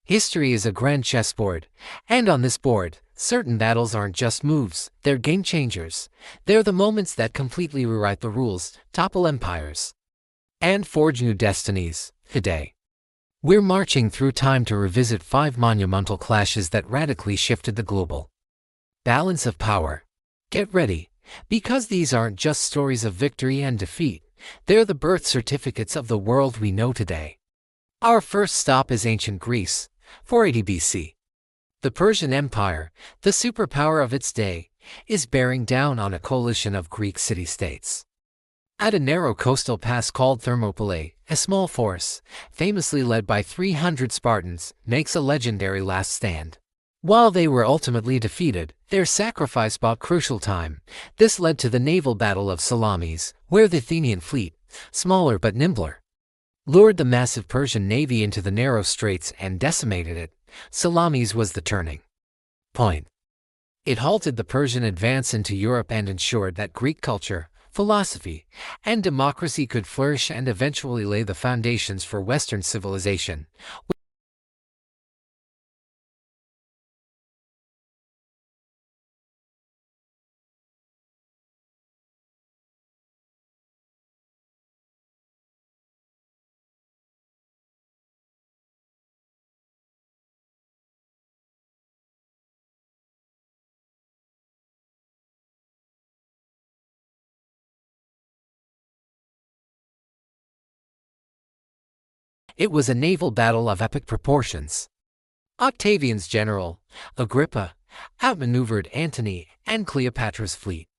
History is a grand chessboard, and on this board, certain battles aren't just moves, they're game changers. They're the moments that completely rewrite the rules, topple empires, and forge new destinies. Today, we're marching through time to revisit 5 monumental clashes that radically shifted the global balance of power. Get ready, because these aren't just stories of victory and defeat, they're the birth certificates of the world we know today. Our first stop is ancient Greece, 480 BC. The Persian Empire, the superpower of its day, is bearing down on a coalition of Greek city-states. At a narrow coastal pass called Thermopylae, a small force, famously led by 300 Spartans, makes a legendary last stand. While they were ultimately defeated, their sacrifice bought crucial time. This led to the naval battle of Salamis, where the Athenian fleet, smaller but nimbler, lured the massive Persian navy into the narrow straits and decimated it. Salamis was the turning point. It halted the Persian advance into Europe and ensured that Greek culture, philosophy, and democracy could flourish and eventually lay the foundations for Western civilization. It was a naval battle of epic proportions. Octavian's general, Agrippa, outmaneuvered Antony and Cleopatra's fleet.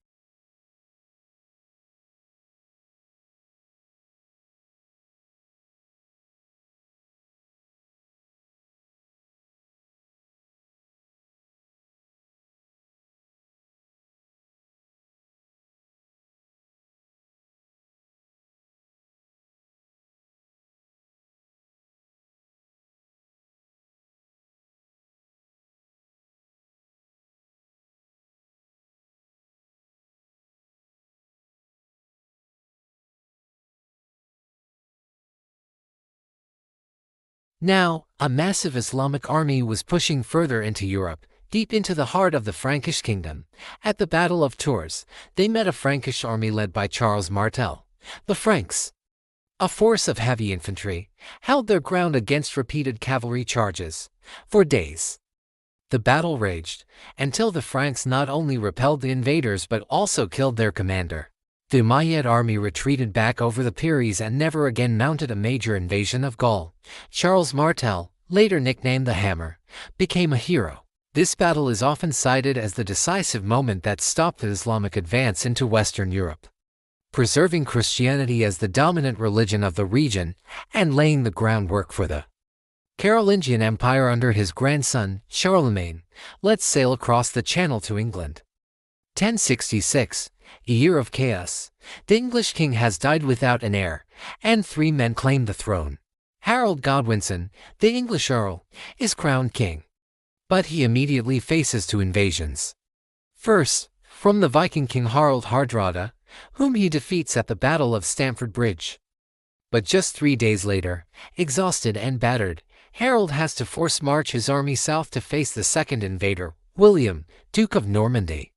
Now, a massive Islamic army was pushing further into Europe, deep into the heart of the Frankish kingdom. At the Battle of Tours, they met a Frankish army led by Charles Martel. The Franks, a force of heavy infantry, held their ground against repeated cavalry charges. For days, the battle raged, until the Franks not only repelled the invaders but also killed their commander. The Umayyad army retreated back over the Pyrenees and never again mounted a major invasion of Gaul. Charles Martel, later nicknamed the Hammer, became a hero. This battle is often cited as the decisive moment that stopped the Islamic advance into Western Europe, preserving Christianity as the dominant religion of the region and laying the groundwork for the Carolingian Empire under his grandson, Charlemagne. Let's sail across the Channel to England. 1066, a year of chaos. The English king has died without an heir, and 3 men claim the throne. Harold Godwinson, the English earl, is crowned king, but he immediately faces 2 invasions. First, from the Viking king Harald Hardrada, whom he defeats at the Battle of Stamford Bridge. But just 3 days later, exhausted and battered, Harold has to force march his army south to face the second invader, William, Duke of Normandy.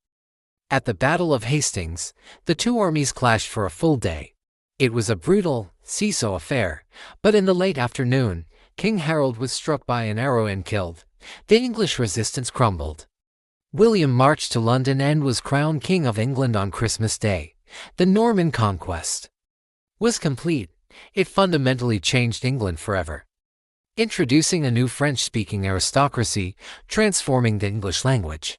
At the Battle of Hastings, the 2 armies clashed for a full day. It was a brutal, seesaw affair, but in the late afternoon, King Harold was struck by an arrow and killed. The English resistance crumbled. William marched to London and was crowned King of England on Christmas Day. The Norman conquest was complete. It fundamentally changed England forever, introducing a new French-speaking aristocracy, transforming the English language.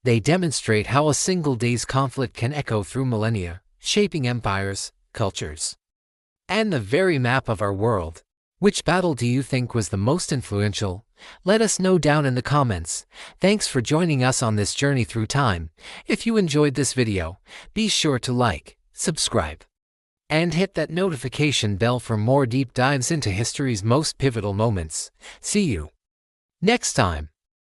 They demonstrate how a single day's conflict can echo through millennia, shaping empires, cultures, and the very map of our world. Which battle do you think was the most influential? Let us know down in the comments. Thanks for joining us on this journey through time. If you enjoyed this video, be sure to like, subscribe, and hit that notification bell for more deep dives into history's most pivotal moments. See you next time.